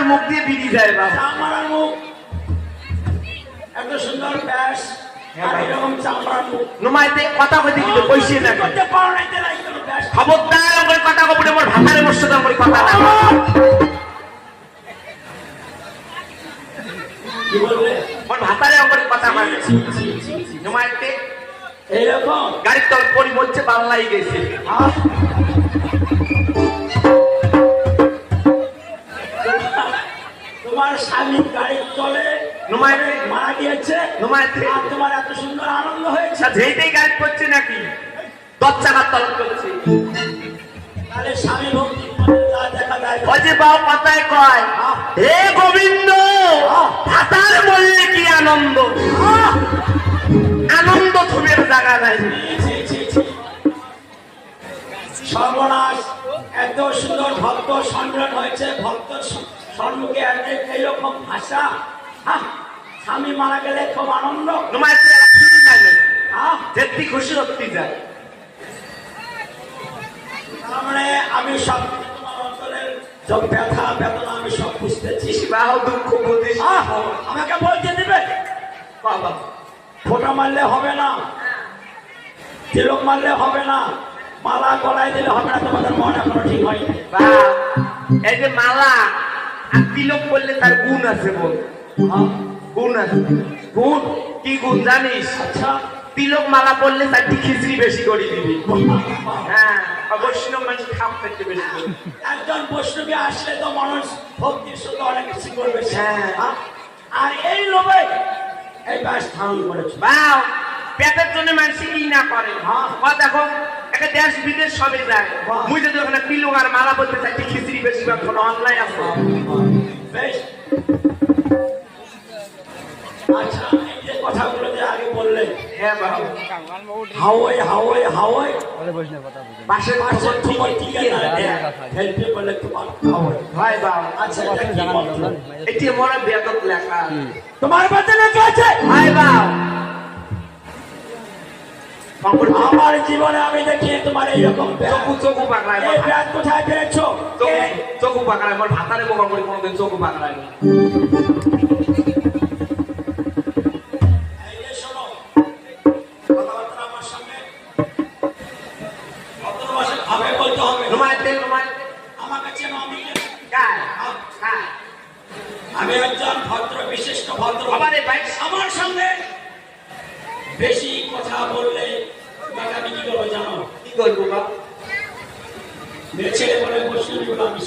আমার মুখ দিয়ে বেরিয়ে যায় বাবা। চামড়ার মুখ এত সুন্দর ব্যাস এরকম চামড়ার মুখ নুমাইতে কথা কইতে কিন্তু কইছে না করতে পারো না এতে নাই কোনো ব্যাস খবরদার আমার কথা কবুলে আমার ভাতারে মোর সাথে আমার কথা না কি বললে আমার ভাতারে আমার কথা মানে নুমাইতে এইরকম গাড়ির তল পরি বলছে বাংলাই গেছে তোমার স্বামী গাড়ির তলে নুমাইতে মারা গিয়েছে নুমাইতে আর তোমার এত সুন্দর আনন্দ হয়েছে যেইতেই গাড়ি করছে নাকি 10 চাকার তল করছে তাহলে স্বামী ভক্তি যা দেখা যায় ওই যে বাবা পাতায় কয় হে গোবিন্দ ভাতার বললে কি আনন্দ আনন্দ থুমের জায়গা নাই সর্বনাশ এত সুন্দর ভক্ত সম্মেলন হয়েছে ভক্ত সম্মুখে এইরকম ভাষা স্বামী মারা গেলে খুব আনন্দ যেটি খুশি রক্তি যায় তার মানে আমি সব তোমার অন্তরের সব ব্যথা বেদনা আমি সব বুঝতেছি বাহ দুঃখ বুঝিস আমাকে বলতে দিবে বাবা ফোঁটা মারলে হবে না তিলক মারলে হবে না মালা গলায় দিলে হবে না তোমাদের মন এখনো ঠিক হয়নি এই যে মালা আর তিলক করলে তার গুণ আছে বল গুণ আছে গুণ কি গুণ জানিস আচ্ছা তিলক মালা পড়লে তারটি খিচড়ি বেশি করে দিবি হ্যাঁ বৈষ্ণব মানুষ খাপ করতে বেশি একজন বৈষ্ণবী আসলে তো মানুষ ভক্তির সঙ্গে অনেক কিছু করবে হ্যাঁ আর এই লোভে এই ব্যাস ধারণ করেছে বাও পেটের জন্য মানুষ কি না করে হ্যাঁ দেখো একটা দেশ বিদেশ সবে যায় মুই যদি ওখানে তিলক আর মালা বলতে চাই খিচড়ি বেশি বা কোনো অনলাইন আছে বেশ আচ্ছা এই যে কথাগুলো যে আগে বললেন হ্যাঁ বাবু হাওয়াই হাওয়াই হাওয়াই পাশে পাশে তোমার টিকে না হেল্পে বলে তোমার হাওয়াই ভাই বাবু আচ্ছা এটা কি বলছো এটি মনে বেদক লেখা তোমার বাতে লেখা আছে ভাই বাবু আমার জীবনে আমি দেখি তোমার এইরকম চকু পাকড়ায় এই ব্যাগ কোথায় পেয়েছো চকু পাকড়ায় আমার ভাতারে বোকা করে কোনোদিন চকু পাকড়ায় আমি একজন ভদ্র বিশিষ্ট ভদ্র আমার সঙ্গে বেশি কথা বললে আমি কি করবো জানো কি করবো বাবা ছেলে বলে বসে আমি